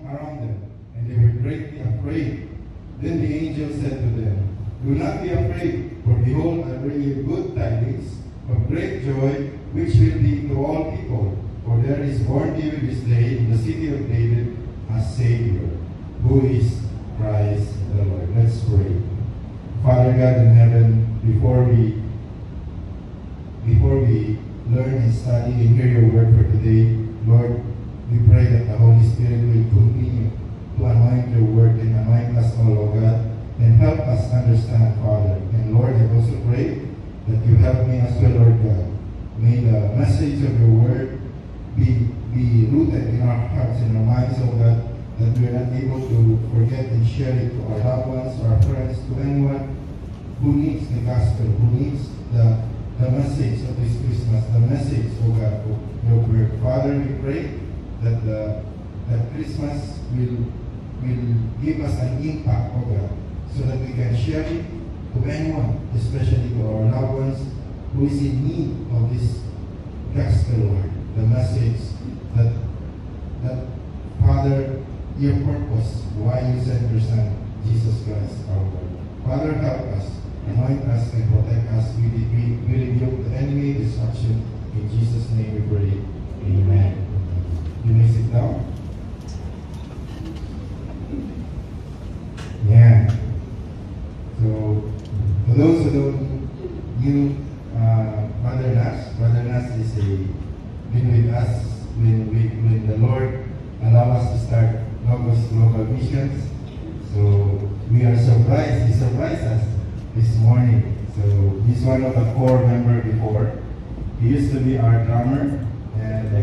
around them, and they were greatly afraid. Then the angel said to them, "Do not be afraid, for behold, I bring you good tidings of great joy, which will be to all people. For there is born to you this day in the city of David a Savior, who is Christ the Lord." Let's pray. Father God in heaven, before we learn and study and hear your word for today, Lord, we pray that the Holy Spirit will continue to anoint your word and anoint us all, O God, and help us understand, Father. And Lord, I also pray that you help me as well, Lord God. May the message of your word be rooted in our hearts and our minds, O God, that we are not able to forget and share it to our loved ones, our friends, to anyone who needs the gospel, who needs the message of this Christmas, the message, O God, of your word. Father, we pray that that Christmas will give us an impact, O God, so that we can share it to anyone, especially to our loved ones who is in need of this gospel, Lord. The message that Father, your purpose, why you sent your Son, Jesus Christ, our Lord. Father, help us, anoint us, and protect us. We rebuke the enemy, destruction. In Jesus' name we pray. Amen. You may sit down. Yeah. So, for those who don't knew Brother Nas is been with us when the Lord allowed us to start Logos Global Missions. So we are surprised. He surprised us this morning. So he's one of the core members before. He used to be our drummer and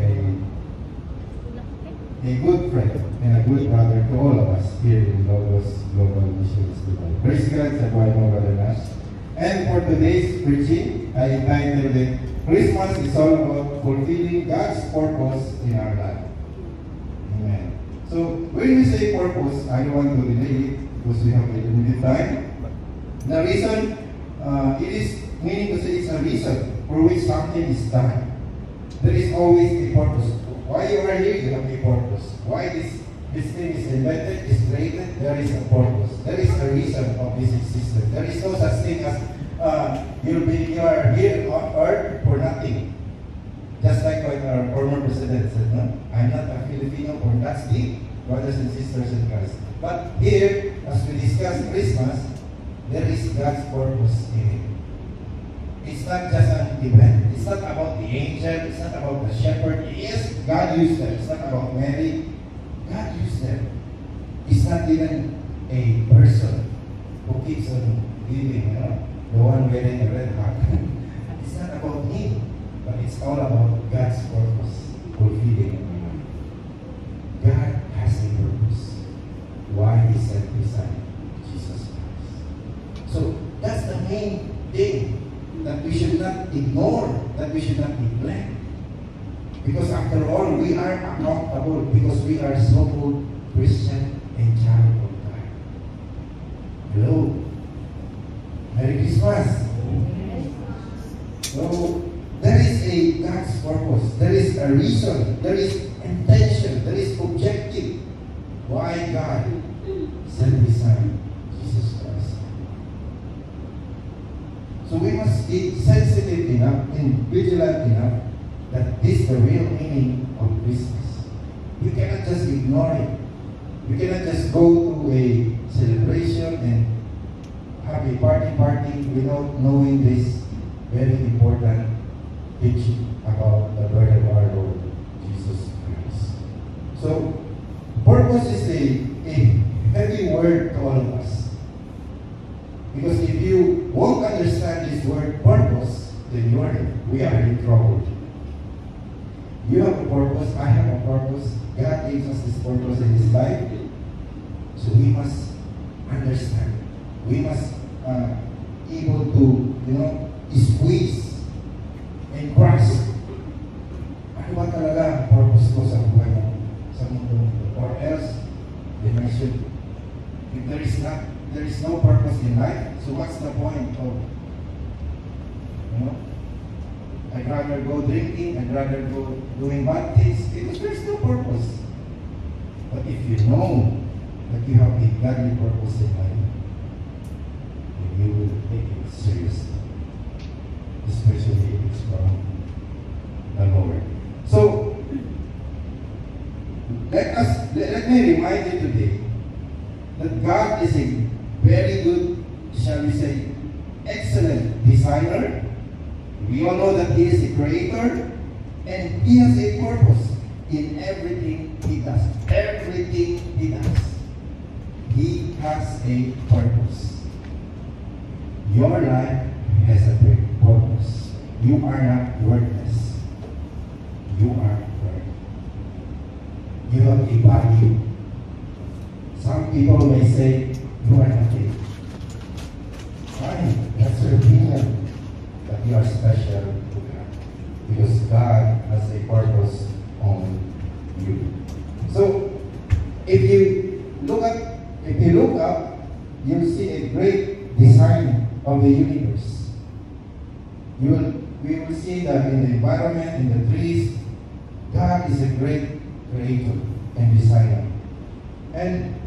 a good friend and a good brother to all of us here in Logos Global Missions. Praise God, sa buhay mo, Brother Nash. And for today's preaching, I entitled it, Christmas is all about fulfilling God's purpose in our life. Amen. So, when we say purpose, I don't want to delay it because we have a limited time. The reason, it is meaning to say it's a reason for which something is done. There is always a purpose. Why you are here, you have a purpose. Why this thing is invented, is created, there is a purpose. There is a reason of this existence. There is no such thing as you are here on earth for nothing. Just like what our former president said, no? I'm not a Filipino for nothing, brothers and sisters in Christ. But here, as we discuss Christmas, there is God's purpose in it. It's not just an event. It's not about the angel. It's not about the shepherd. Yes, God used them. It's not about Mary. God used them. It's not even a person who keeps on living, you know, the one wearing a red hat. It's not about him, but it's all about God's purpose, fulfilling it. God has a purpose. Why He sent His Son, Jesus Christ. So that's the main thing that we should not ignore, that we should not neglect. Because after all, we are accountable because we are so-called Christian and child of God. Hello. Merry Christmas. So, there is a God's purpose. There is a reason. There is intention. There is objective. Why God sent His Son, Jesus Christ. So we must be sensitive enough and vigilant enough that this is the real meaning of Christmas. You cannot just ignore it. You cannot just go to a celebration and have a party without knowing this very important teaching about the birth of our Lord Jesus Christ. So, purpose is a heavy word to all of us. Because if you won't understand this word purpose, then we are in trouble. You have a purpose, I have a purpose. God gives us this purpose in His life. So we must understand. We must able to, squeeze and grasp. Ano ba talaga ang purpose ko sa buhay mo, sa mundo? Or else, then I should, if there is no purpose in life, so what's the point of, I'd rather go drinking, I'd rather go doing bad things, because there's no purpose. But if you know that you have a godly purpose in life, then you will take it seriously, especially if it's from the Lord. So, let me remind you today that God is a very good, shall we say, excellent designer. We all know that He is a creator, and He has a purpose in everything He does. Everything He does, He has a purpose. Your life has a great purpose. You are not worthless. You are worthy. You have a value. Some people may say, you are nothing. Fine, that's your opinion. But you are special to God. Because God has a purpose on you. So, if you look up, you'll see a great design of the universe. We will see that in the environment, in the trees, God is a great creator and designer. And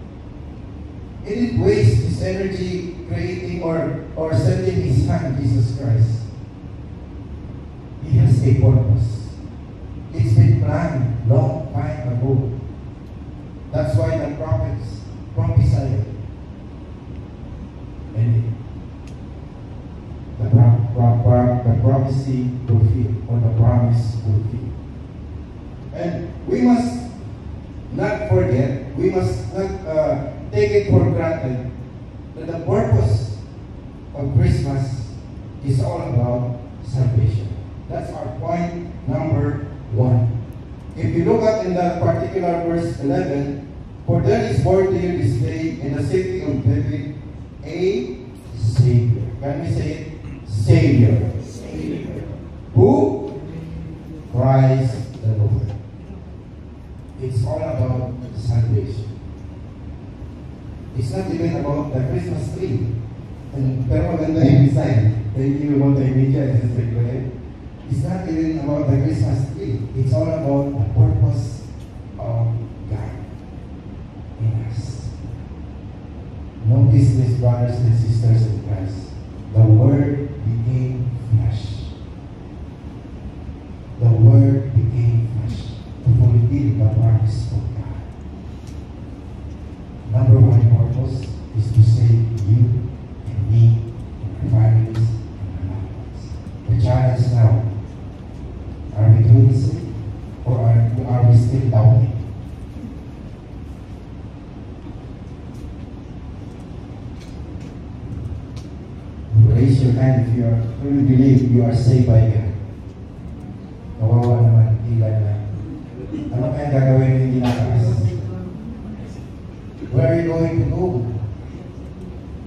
He didn't waste His energy creating or sending His Son, Jesus Christ. He has a purpose. It's been planned long time ago. That's why the prophets prophesied. And the prophecy fulfilled, or the promise fulfilled. And we must not forget, we must not take it for granted that the purpose of Christmas is all about salvation. That's our point number 1. If you look at in that particular verse 11, for there is born to you this day in the city of David a Savior. Can we say it? Savior. Savior. Who? Christ the Lord. It's all about salvation. It's not even about the Christmas tree. Pero maganda yung design. Thank you about the media. It's not even about the Christmas tree. It's all about the purpose of God in us. Notice this, brothers and sisters in Christ. The Word became flesh. The Word became flesh to fulfill the promise of God. Number 1 purpose is to save you and me and our families and our loved ones. The challenge now, are we doing so? Or are we still doubting? Raise your hand if you truly believe you are saved by God. Kawawa naman, ilan na. Ano kaya gagawin ng hindi nakakas? Where are you going to go?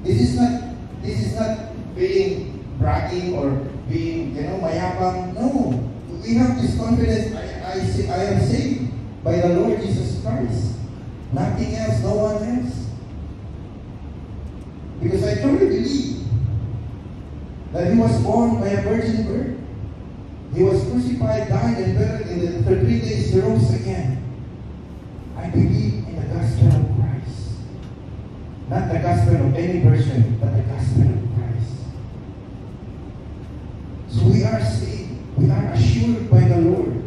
This is not being bragging or being, mayabang. No. We have this confidence. I am saved by the Lord Jesus Christ. Nothing else, no one else. Because I truly believe that He was born by a virgin birth. He was crucified, died, and buried, and after 3 days He rose again. I believe in the gospel of Christ. Not the gospel of any version, but the gospel of Christ. So we are saved. We are assured by the Lord.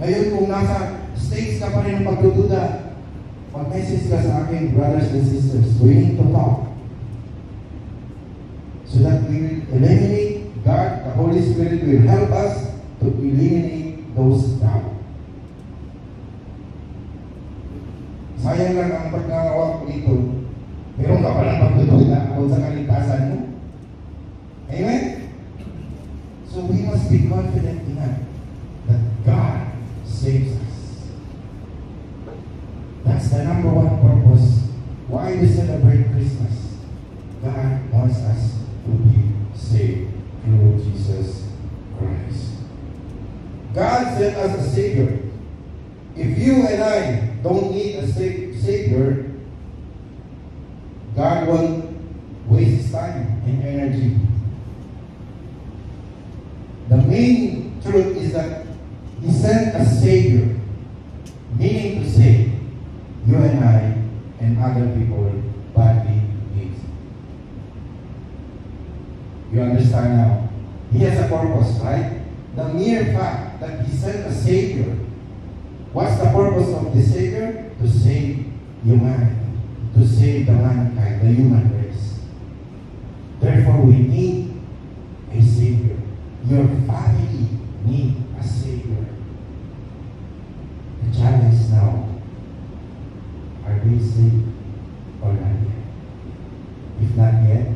Ngayon, kung nasa stage ka pa rin ng pagdududa, mag-message ka sa akin, brothers and sisters. We need to talk. So that we will eliminate, God, the Holy Spirit will help us to eliminate those doubts. Sayang lang ang pagkakawak ko dito. Meron ka palang pagdududa kung sa kaligtasan mo. Amen? So we must be confident enough that God saves us. That's the number 1 purpose why we celebrate Christmas. God wants us to be saved through Jesus Christ. God sent us a Savior. If you and I don't need a Savior, God won't waste His time and energy. The main truth is that He sent a Savior, meaning to say, other people badly needs. You understand now? He has a purpose, right? The mere fact that He sent a Savior. What's the purpose of the Savior? To save humanity. To save the mankind, the human race. Therefore, we need a Savior. Your family need a Savior. The challenge now, are they saved or not yet? If not yet,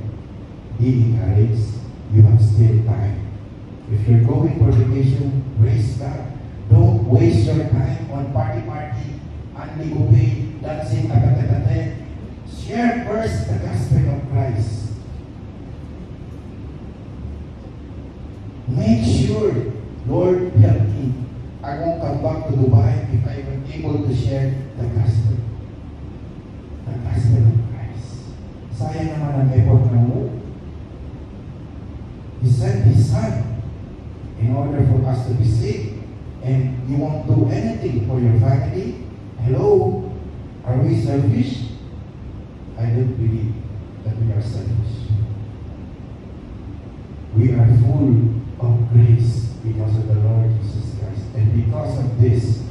be encouraged. You have still time. If you're going for vacation, praise God. Don't waste your time on party, unligupay, dancing, taga-taga-taga. Share first the gospel of Christ. Make sure, Lord, help me. I won't come back to Dubai if I am able to share the gospel. The gospel of Christ. Sayang naman ang effort ng Lord. He sent His Son in order for us to be saved. And you won't do anything for your family? Hello? Are we selfish? I don't believe that we are selfish. We are full of grace because of the Lord Jesus Christ. And because of this,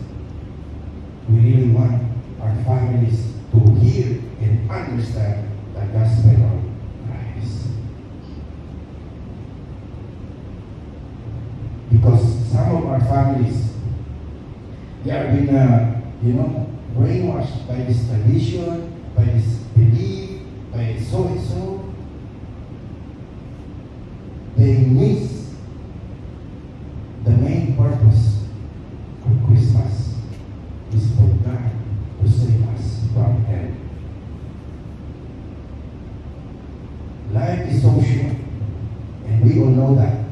we really want our families to hear and understand the gospel of Christ. Because some of our families, they have been, brainwashed by this tradition, by this belief, by so and so. They miss the main purpose of Christmas is for God to save us from hell. Life is so short, and we all know that.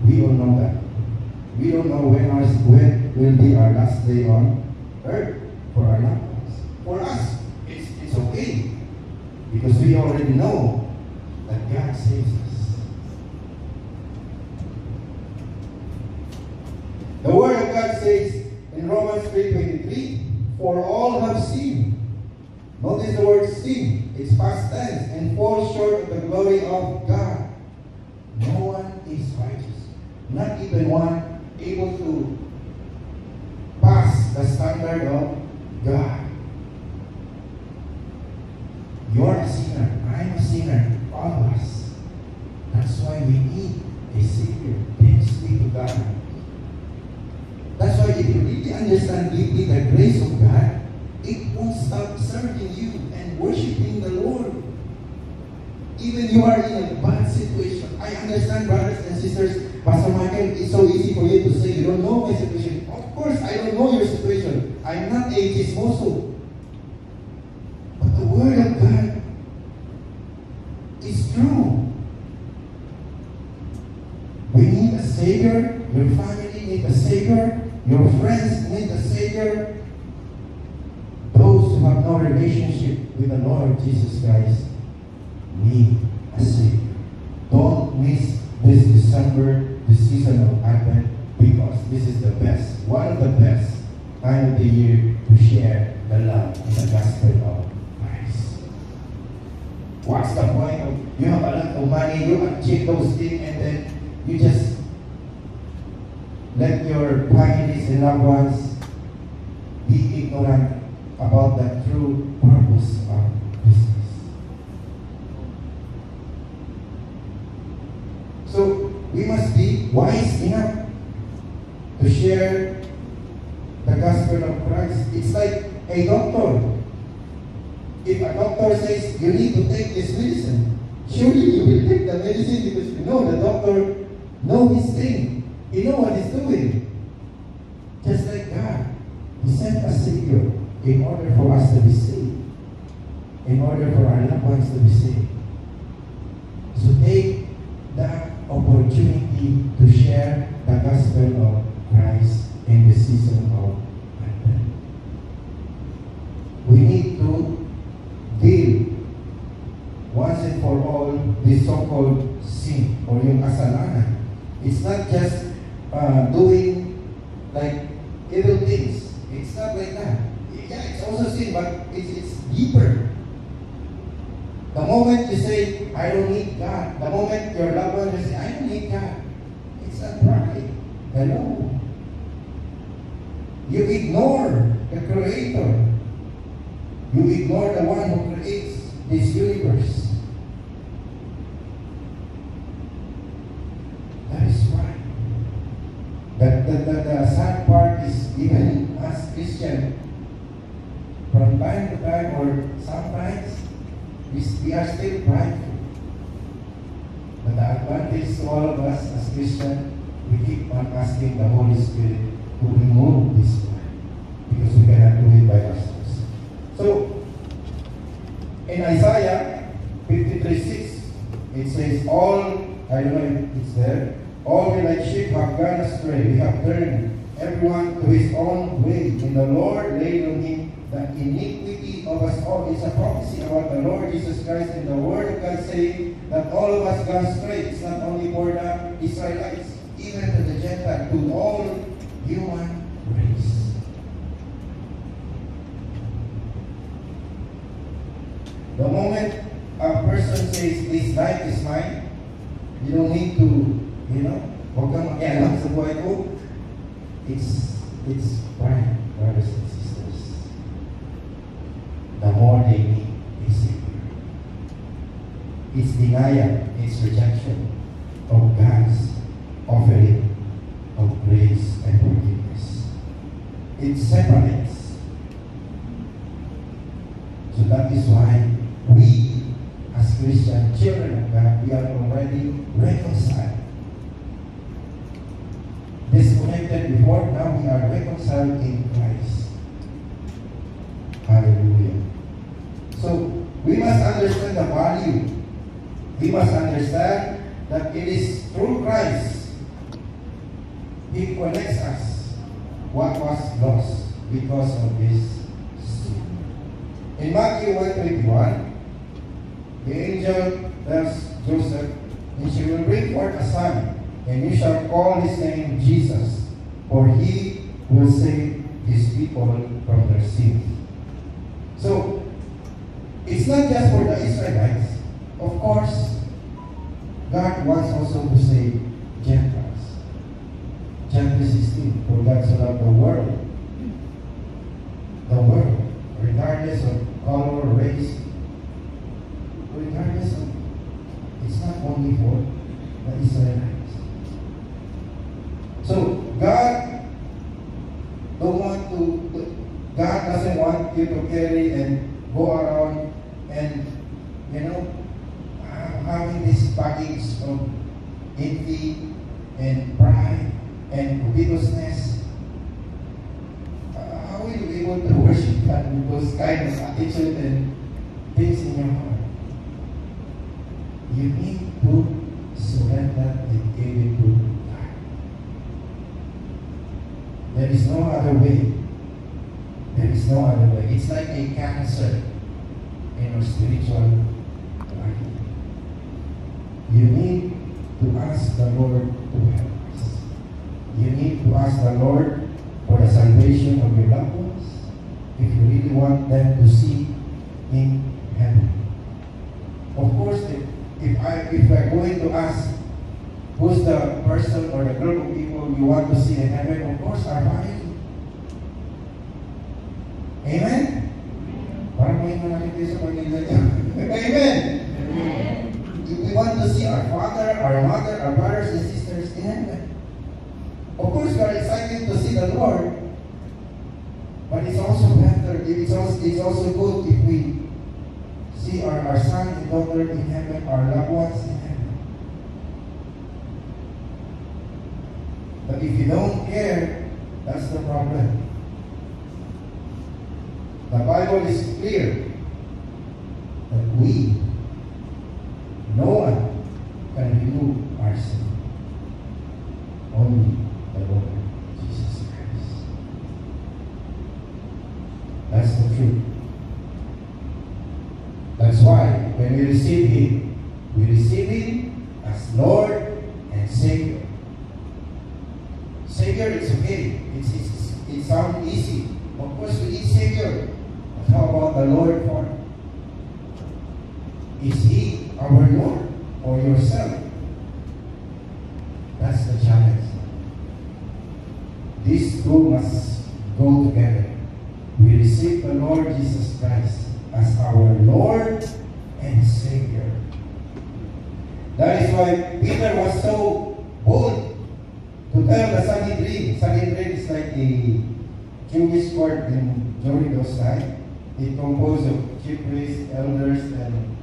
We all know that. We don't know when will be our last day on earth for our loved ones. For us, it's okay. Because we already know that God saves us. The Word of God says in Romans 3:23, for all have sinned. Notice the word sin. It's past tense and fall short of the glory of God. No one is righteous. Not even one able to pass the standard of God. You're a sinner. I'm a sinner. All of us. That's why we need a Savior. Thanks be to God. That's why if you really understand deeply the grace of God, it won't stop serving you and worshiping the Lord. Even you are in a bad situation. I understand, brothers and sisters, Pastor Michael, it's so easy for you to say you don't know my situation. Of course, I don't know your situation. I'm not a chismoso. But the Word of God is true. We need a Savior. Your family needs a Savior. Your friends need a Savior. Those who have no relationship with the Lord Jesus Christ need a Savior. Don't miss this December, the season of Advent, because this is the best, one of the best time of the year to share the love and the gospel of Christ. What's the point of you have a lot of money, you achieve those things, and then you just let your families and loved ones be ignorant about the true purpose of Christmas. So we must be wise enough to share the gospel of Christ. It's like a doctor. If a doctor says you need to take this medicine, surely you will take the medicine because you know the doctor knows his thing. He knows what he's doing. Just like God, He sent a Savior in order for us to be saved, in order for our loved ones to be saved. So take that opportunity to share the gospel of Christ in the season of Advent. We need to deal once and for all this so-called sin or yung kasalanan. It's not just doing like evil things. It's not like that. Yeah, it's also also sin, but it's deeper. The moment you say, I don't need God, the moment your loved one will say, I don't need God, it's a pride. Hello. You ignore the Creator. You ignore the one who creates this universe. That is right. But the sad part is, even as Christian, from time to time or sometimes, we are still prideful. But the advantage to all of us as Christians, we keep on asking the Holy Spirit to remove this pride, because we cannot do it by ourselves. So, in Isaiah 53:6, it says, I don't know if it's there, all we like sheep have gone astray, we have turned everyone to his own way, and the Lord laid on him the iniquity of us all. It's a prophecy about the Lord Jesus Christ, and the Word of God saying that all of us gone straight. It's not only for the Israelites, even to the Gentile, to all human race. The moment a person says, this life is mine, you don't need to, huwag kang makialam sa buhay ko. It's pride, brothers and sisters. The more they need a Savior. It's denial, it's rejection of God's offering of grace and forgiveness. It separates. So that is why we, as Christian children of God, we are already reconciled. Disconnected before, now we are reconciled in Christ. Hallelujah. So, we must understand the value. We must understand that it is through Christ He connects us what was lost because of this sin. In Matthew 1:21, the angel tells Joseph, and she will bring forth a son, and you shall call his name Jesus, for he will save his people from their sins. So, it's not just for the Israelites. Of course, God wants also to save Gentiles. John 3:16, for God so loved the world, regardless of color, race, regardless of, it's not only for the Israelites. So, God doesn't want you to carry and go around and, having this baggage of envy and pride and covetousness. How will you be able to worship God with those kind of attitude and things in your heart? You need to surrender and give it to God. There is no other way. There is no other way. It's like a cancer in our spiritual life. You need to ask the Lord to help us. You need to ask the Lord for the salvation of your loved ones if you really want them to see in heaven. Of course, if we're going to ask who's the person or the group of people you want to see in heaven, of course, our family. Amen? Parang may nakikita sa pagkita niya. Amen? We want to see our father, our mother, our brothers and sisters in heaven. Of course, we are excited to see the Lord, but it's also better, it's also good if we see our son and daughter in heaven, our loved ones in heaven. But if you don't care, that's the problem. The Bible is clear that no one can remove our sin. Only the Lord Jesus Christ. That's the truth. That's why when we receive Him as Lord and Savior. Savior, it's okay. It sounds easy. Of course, we need Savior. How about the Lord for? Is He our Lord or yourself? That's the challenge. These two must go together. We receive the Lord Jesus Christ as our Lord and Savior. That is why Peter was so bold to tell the Sanhedrin. Sanhedrin is like the Jewish court during those times. It composed of chief priests, elders, and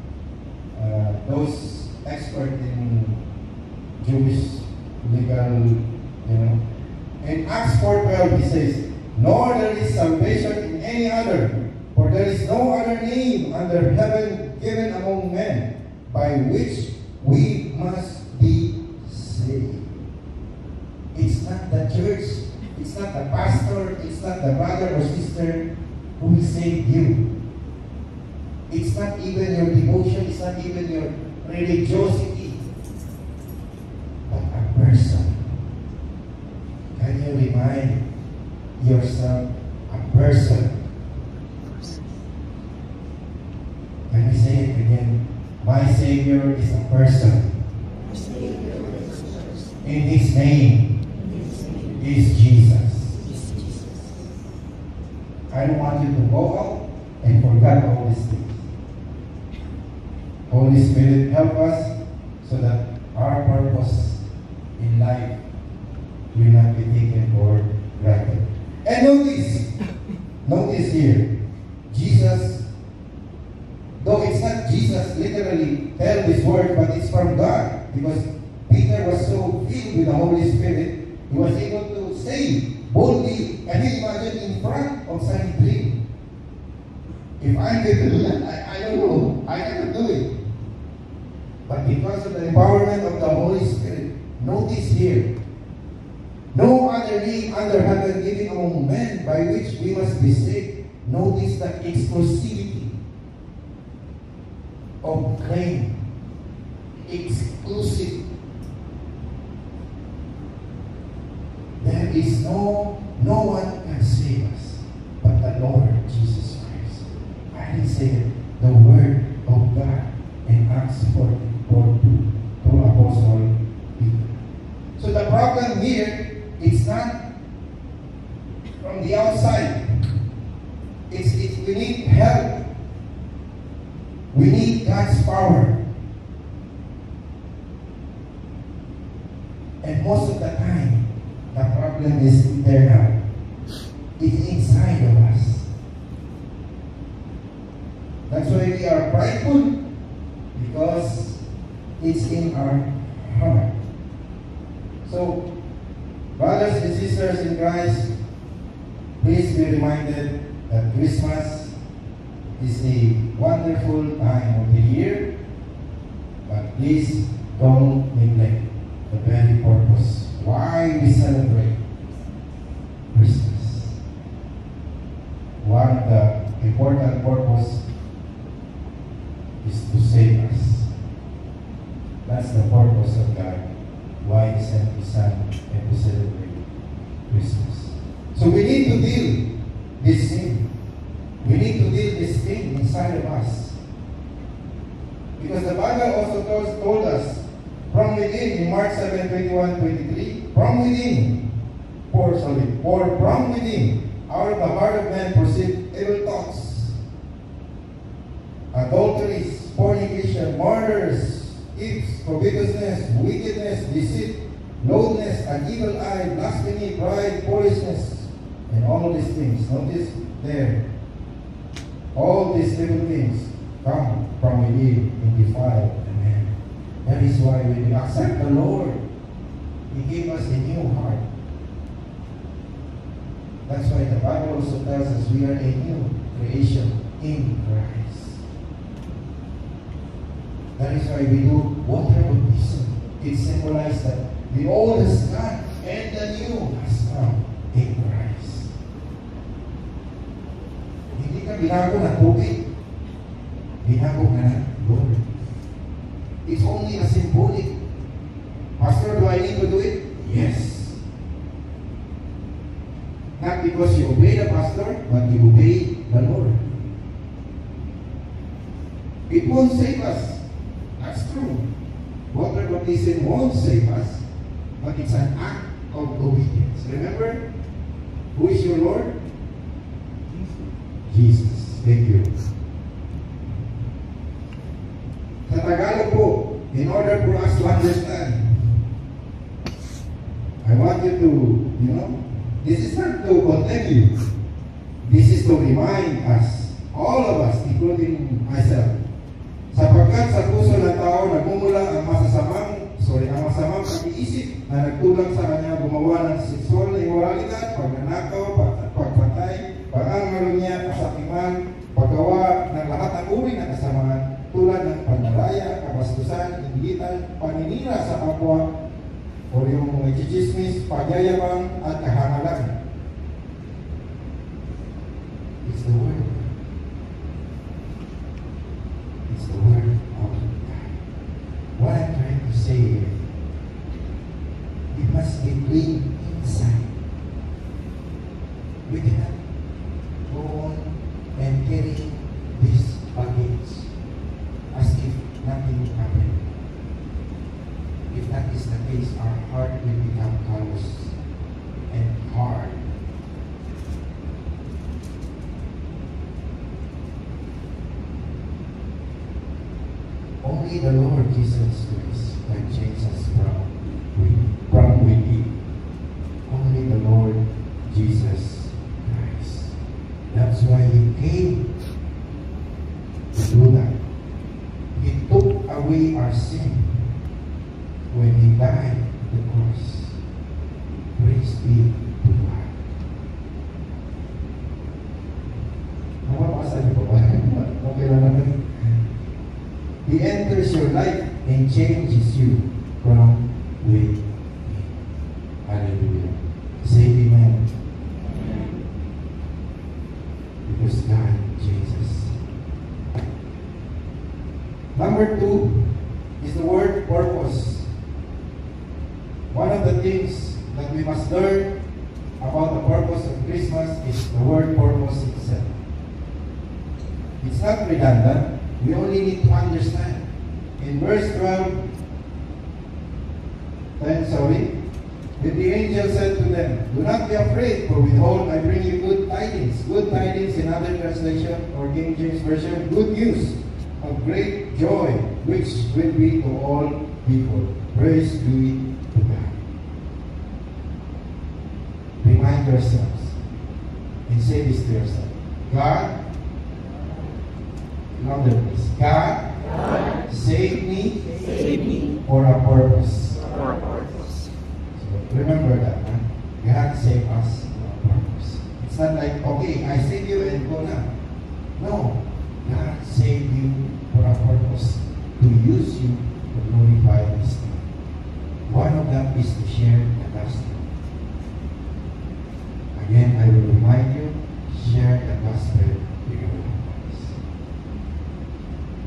those experts in Jewish legal, In Acts 4:12 he says, "Nor there is salvation in any other, for there is no other name under heaven given among men by which we must be saved." It's not the church, it's not the pastor, it's not the brother or sister who will save you. It's not even your devotion, it's not even your religiosity, but a person. Can you remind yourself a person? Can we say it again? My Savior is a person. In His name is Jesus. I don't want you to go out and forget all these things. Holy Spirit, help us so that our purpose in life will not be taken for granted. And notice here, Jesus, though it's not Jesus literally tell this word, but it's from God, because Peter was so filled with the Holy Spirit, he was able to say boldly, can you imagine, in front of Sanhedrin? If I'm going to do that, I don't know, I cannot do it. But because of the empowerment of the Holy Spirit, notice here, no other name under heaven given among men by which we must be saved. Notice the exclusivity of claim. Exclusive. There is no one can save us but the Lord Jesus Christ. I didn't say it. The Word of God in Acts 4:2 through Apostle Peter. So the problem here, it's not from the outside. We need help. We need God's power. And most of the time, the problem is internal. It's inside of us. That's why we are prideful, because it's in our heart. So, brothers and sisters in Christ, please be reminded that Christmas is a wonderful time of the year, but please don't neglect the very purpose why we celebrate Christmas. One of the important purpose is to save us. That's the purpose of God, why He sent His Son and to celebrate Christmas. So we need to deal this sin. We need to deal this thing inside of us. Because the Bible also told us from within, in Mark 7:21-23, from within, for from within, out of the heart of man proceed evil thoughts, adulteries, fornication, murders, thefts, covetousness, wickedness, deceit, lewdness, an evil eye, blasphemy, pride, foolishness, and all of these things. Notice there, all these evil things come from within and defile the man. That is why when we accept the Lord, He gave us a new heart. That's why the Bible also tells us we are a new creation in Christ. That is why we do water baptism. It symbolizes that the old has gone and the new has come in Christ. Hindi ka binago ng tubig. Binago ka ng Lord. It's only a symbolic. Pastor, do I need to do it? Yes. Not because you obey the pastor, but you obey the Lord. It won't save us. That's true. Water baptism won't save us, but it's an act of obedience. Remember, who is your Lord? Jesus. Thank you. Sa Tagalog po, in order for us to understand, I want you to, this is not to condemn you. This is to remind us, all of us, including myself, sapagkat sa puso ng tao nagmumula ang masamang pag-iisip na nagtulang sa kanya gumawa ng sexual na immoralidad, pagnanakaw, pagpatay, pag-angalunya, kasakiman, paggawa ng lahat ng uri ng kasamaan, tulad ng pandaraya, kabastusan, ingitan, paninira sa kapwa, o yung mga chichismis, pagyayabang, at kahangalan. It's the word. It's the word of God. What I'm trying to say here, we must be clean inside. We cannot go on and carry this baggage as if nothing happened. If that is the case, our heart will become callous and hard. Only the Lord Jesus Christ can change us from within. Only the Lord Jesus Christ. That's why He came to do that. He took away our sin when He died on the cross. Praise be to God. Mapapasa niyo ba? Okay lang natin. He enters your life and changes you from within. Hallelujah. Say amen. Amen. Because God changes. Number 2 is the word purpose. One of the things that we must learn about the purpose of Christmas is the word purpose itself. It's not redundant. We only need to understand. In verse 10, then the angel said to them, do not be afraid, for behold, I bring you good tidings. Good tidings in other translation, or King James Version, good news of great joy, which will be to all people. Praise be to God. Remind yourselves and say this to yourself. God, louder please. God save me for a purpose. So remember that. Huh? God save us for a purpose. It's not like, okay, I save you and go now. No. God saved you for a purpose. To use you to glorify His name. One of them is to share the gospel. Again, I will remind you, share the gospel with your loved ones.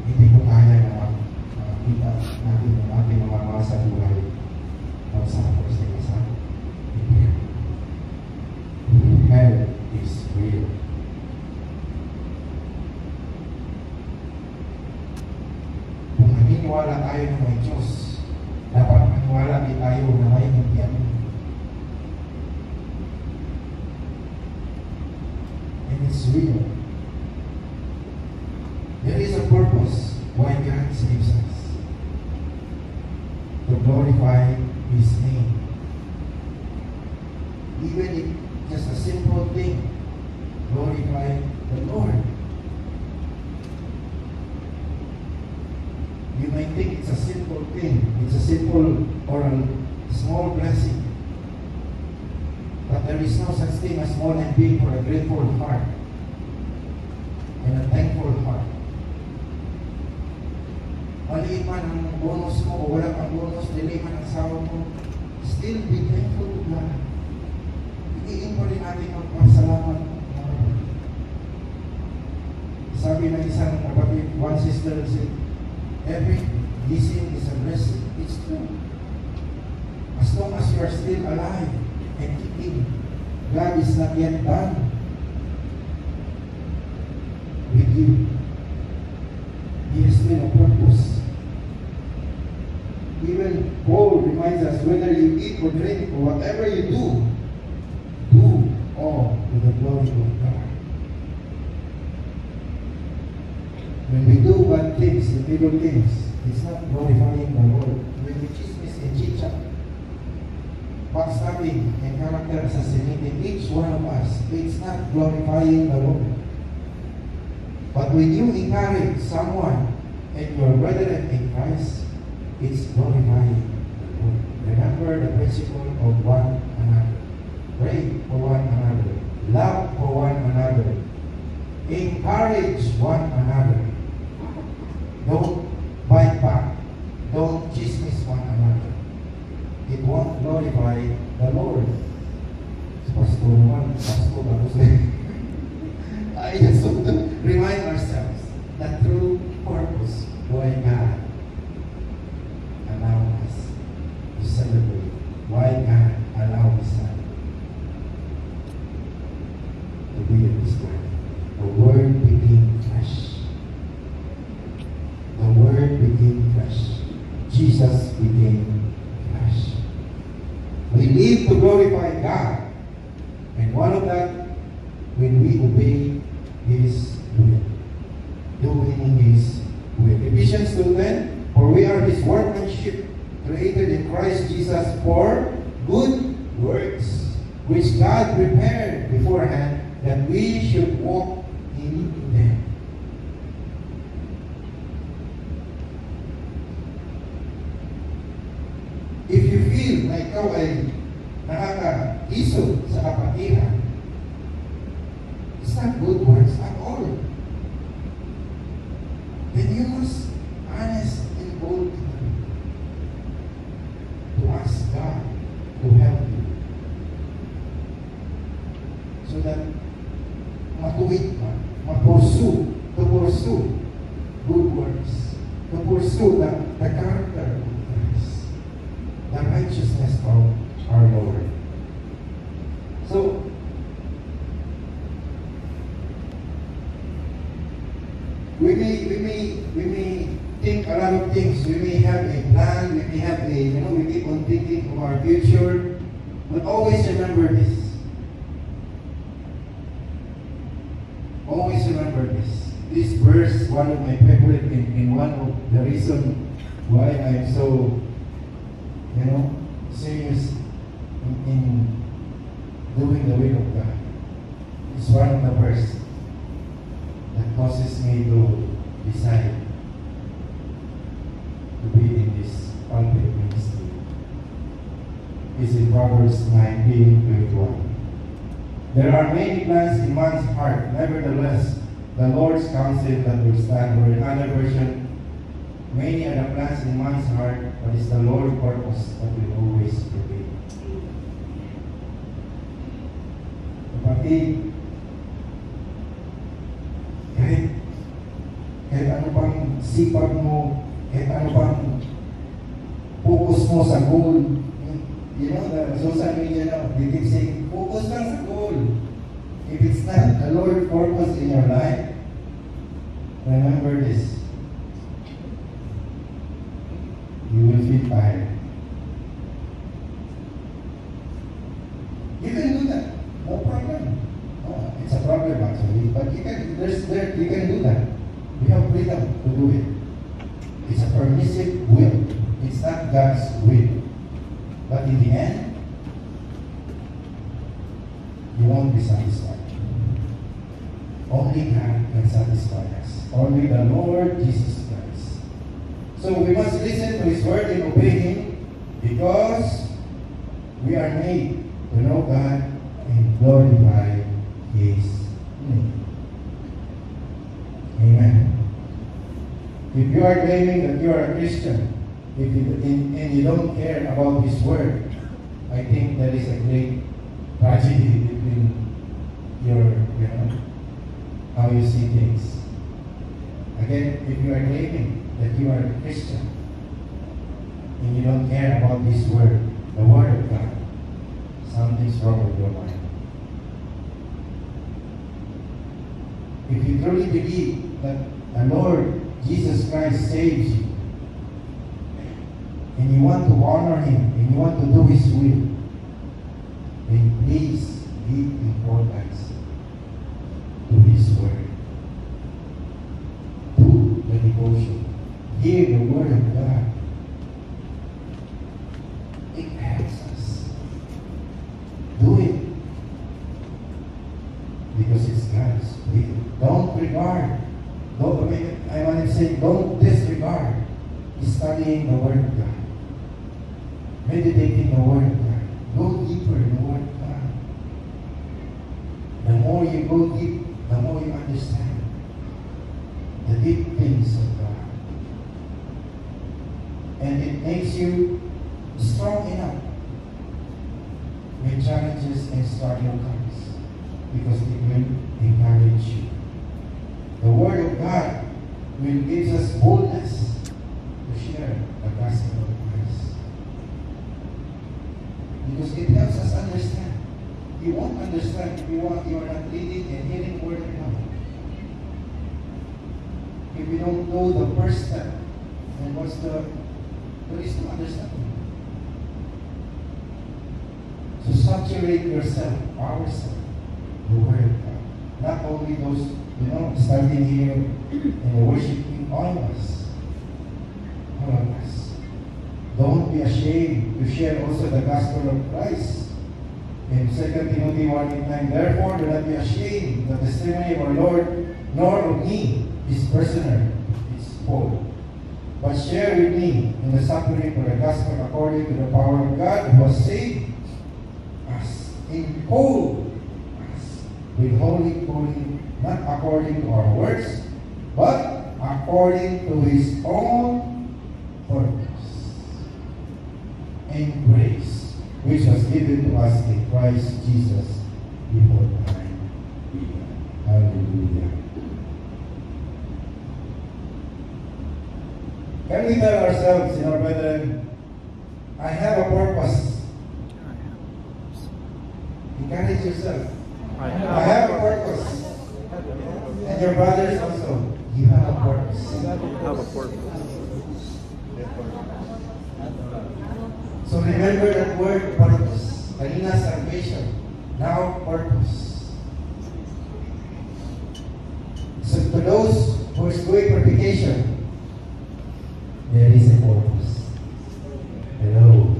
Hindi ko kaya na makita natin ang ating mga mga sa buhay ng suffer sila sa impyerno. Hell is real. Kung naniniwala tayo na may Diyos, dapat maniwala din tayo na may impyerno. And it's real. There is a purpose why God saves us. To glorify His name. Even if just a simple thing, glorify the Lord. You may think it's a simple thing. It's a simple or a small blessing. But there is no such thing as small and big for a grateful heart and a thankful heart. Maliit man ang bonus mo o wala kang bonus, delay man ang sahod mo, still be thankful to God. Iiin pa rin natin magpasalamat. Sabi ng isang kapatid, one sister said, every blessing is a blessing. It's true. As long as you are still alive and kicking, God is not yet done with you. He is reminds us, whether you eat or drink or whatever you do, do all to the glory of God. When we do bad things, the little things, it's not glorifying the Lord. When we chismis and chit-chat, backstabbing and character assassinating each one of us, it's not glorifying the Lord. But when you encourage someone and your brethren in Christ, it's glorifying the Lord. Remember the principle of one another. Pray for one another. Love for one another. Encourage one another. Don't bite back. Don't dismiss one another. It won't glorify the Lord. Pastor naman, Pastor bago sa'yo. I just want to remind ourselves that true purpose why God allowed us to celebrate, why God allowed His Son to be in this life. The Word became flesh. The Word became flesh. Jesus became flesh. We live to glorify God. And one of that, when we obey His will. Doing His will. Ephesians 2:10, for we are His workmanship, created in Christ Jesus for good works, which God prepared beforehand that we should walk in them. If you feel na ikaw ay nakaka-isog sa kapatiran, it's not good works at all. Then you must honest and bold to ask God to help you so that matuwid ka, to pursue good works, to pursue the character of Christ, the righteousness of our Lord. So, we may think a lot of things. We may have a plan. We may have we keep on thinking of our future. But always remember this. Always remember this. This verse, one of my favorite, in one of the reasons why I'm so, serious in doing the will of God. It's one of the verse that causes me to decide to be in this pulpit ministry. It's in Proverbs 19:21. There are many plans in man's heart, nevertheless, the Lord's counsel that will stand. Or in another version, many are the plans in man's heart, but it's the Lord's purpose that will always prevail. Kapatid, kahit ano pang sipag mo, kahit ano pang focus mo sa goal, the social media now, they keep saying, focus lang sa goal. If it's not the Lord's purpose in your life, remember this. You will feel tired. You can do that. No problem. No, it's a problem actually. But you can do that. You have freedom to do it. It's a permissive will. It's not God's will. But in the end, you won't be satisfied. Only God can satisfy us. Only the Lord Jesus Christ. So we must listen to His word and obey Him, because we are made to know God and glorify His name. Amen. If you are claiming that you are a Christian, and you don't care about His word, I think there is a great tragedy between your, how you see things. Again, if you are claiming that you are a Christian and you don't care about this word, the word of God, something's wrong with your mind. If you truly believe that the Lord Jesus Christ saves you, and you want to honor Him, and you want to do His will, then please give importance to His Word. Do the devotion. Hear the Word of God. It helps us. Do it. Because it's God's will. Don't regard. I want to say, don't disregard studying the Word of God. Meditating the Word of God. Go deeper in the Word of God. The more you go deep, the more you understand the deep things of God. And it makes you strong enough when challenges and struggle comes, because it will encourage you. The Word of God will give us boldness to share the gospel of Christ. Because it helps us understand. You won't understand if you are not reading and hearing the Word of God. If you don't know the first step, then there is no understanding. So saturate yourself, ourselves, the Word of God. Not only those, standing here and worshiping, all of us. All of us. Don't be ashamed to share also the gospel of Christ. In 2 Timothy 1:9, therefore do not be ashamed. The testimony of our Lord, nor of me, is personal. It's Paul. But share with me in the suffering for the gospel according to the power of God, who has saved us in whole us with holy calling, not according to our works, but according to His own purpose and grace, which was given to us in Christ Jesus before time began. Hallelujah. Can we tell ourselves, brethren, I have a purpose? Encourage yourself. I have a purpose. And your brothers also, you have a purpose. Have a purpose. So remember that word, purpose. Kanina salvation, now purpose. So to those who is doing purification, there is a purpose. Hello.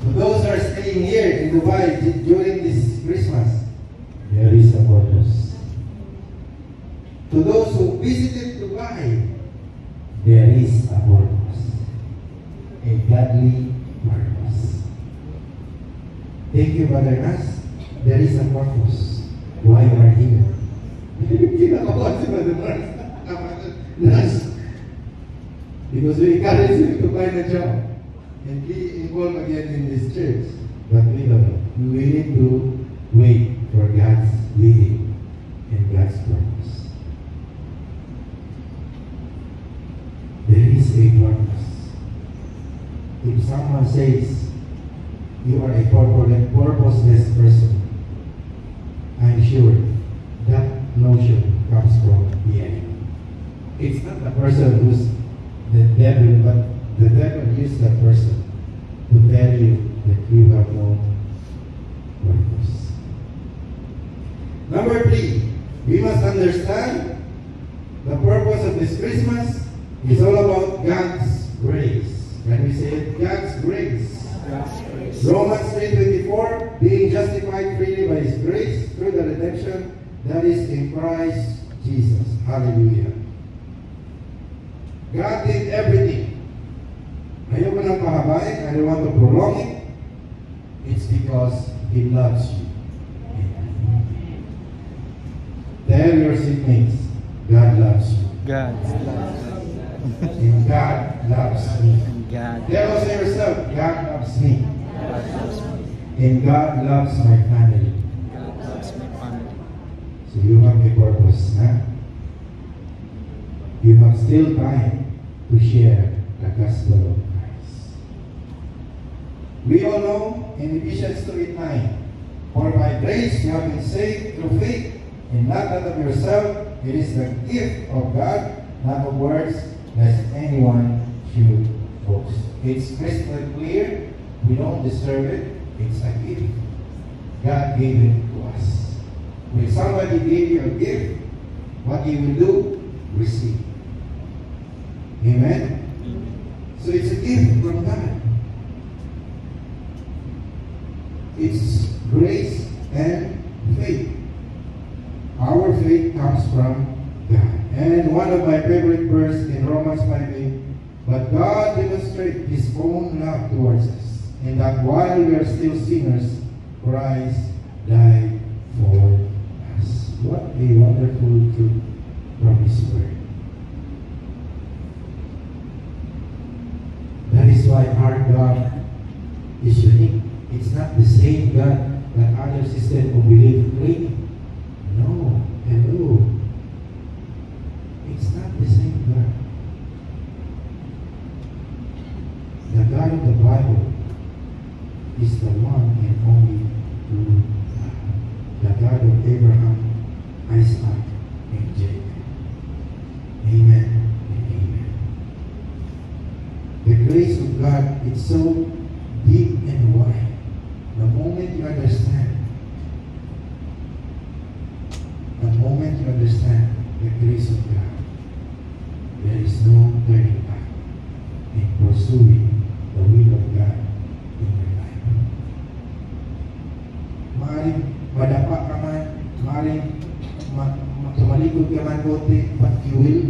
To those who are staying here in Dubai during this Christmas, there is a purpose. To those who visited Dubai, there is a purpose. A godly purpose. Thank you, Brother Nas. There is a purpose why you are here. Kinakabahan si Brother Nas. Because we encourage you to find a job and be involved again in this church. But we don't know. We need to wait for God's leading and God's purpose. There is a purpose. If someone says you are a purposeless person, I'm sure that notion comes from the enemy. It's not the person who's the devil, but the devil used that person to tell you that you have no purpose. Number 3, we must understand the purpose of this Christmas is all about God's grace. Can we say it? God's grace. God's grace. Romans 3:24, being justified freely by His grace through the redemption that is in Christ Jesus. Hallelujah. God did everything. Ayoko nang pahabain. I don't want to prolong it. It's because He loves you. Tell your seatmates, God loves you. God loves. And God loves me. God. Tell also yourself, God loves me. God loves me. And God loves my family. God loves my family. So you have a purpose, huh? You have still time to share the gospel of Christ. We all know in Ephesians 2:9, for by grace you have been saved through faith, and not that of yourself, it is the gift of God, not of works, lest anyone should folks. It's crystal clear. We don't deserve it. It's a gift. God gave it to us. When somebody gave you a gift, what you will do? Receive. Amen? So it's a gift from God. It's grace and faith. Our faith comes from God. And one of my favorite verses in Romans 5:8, but God demonstrates His own love towards us, in that while we are still sinners, Christ died for us. What a wonderful truth from His Word. That is why our God is unique. It's not the same God that other systems of belief claim. No. Hello. It's not the same God. The God of the Bible is the one and only true God. The God of Abraham, Isaac, and Jacob. Amen and amen. The grace of God is so deep and wide. The moment you understand the grace of God, there is no turning back in pursuing the will of God in your life. Maaaring madapa ka man, maaaring tumalikod ka man konti, but you will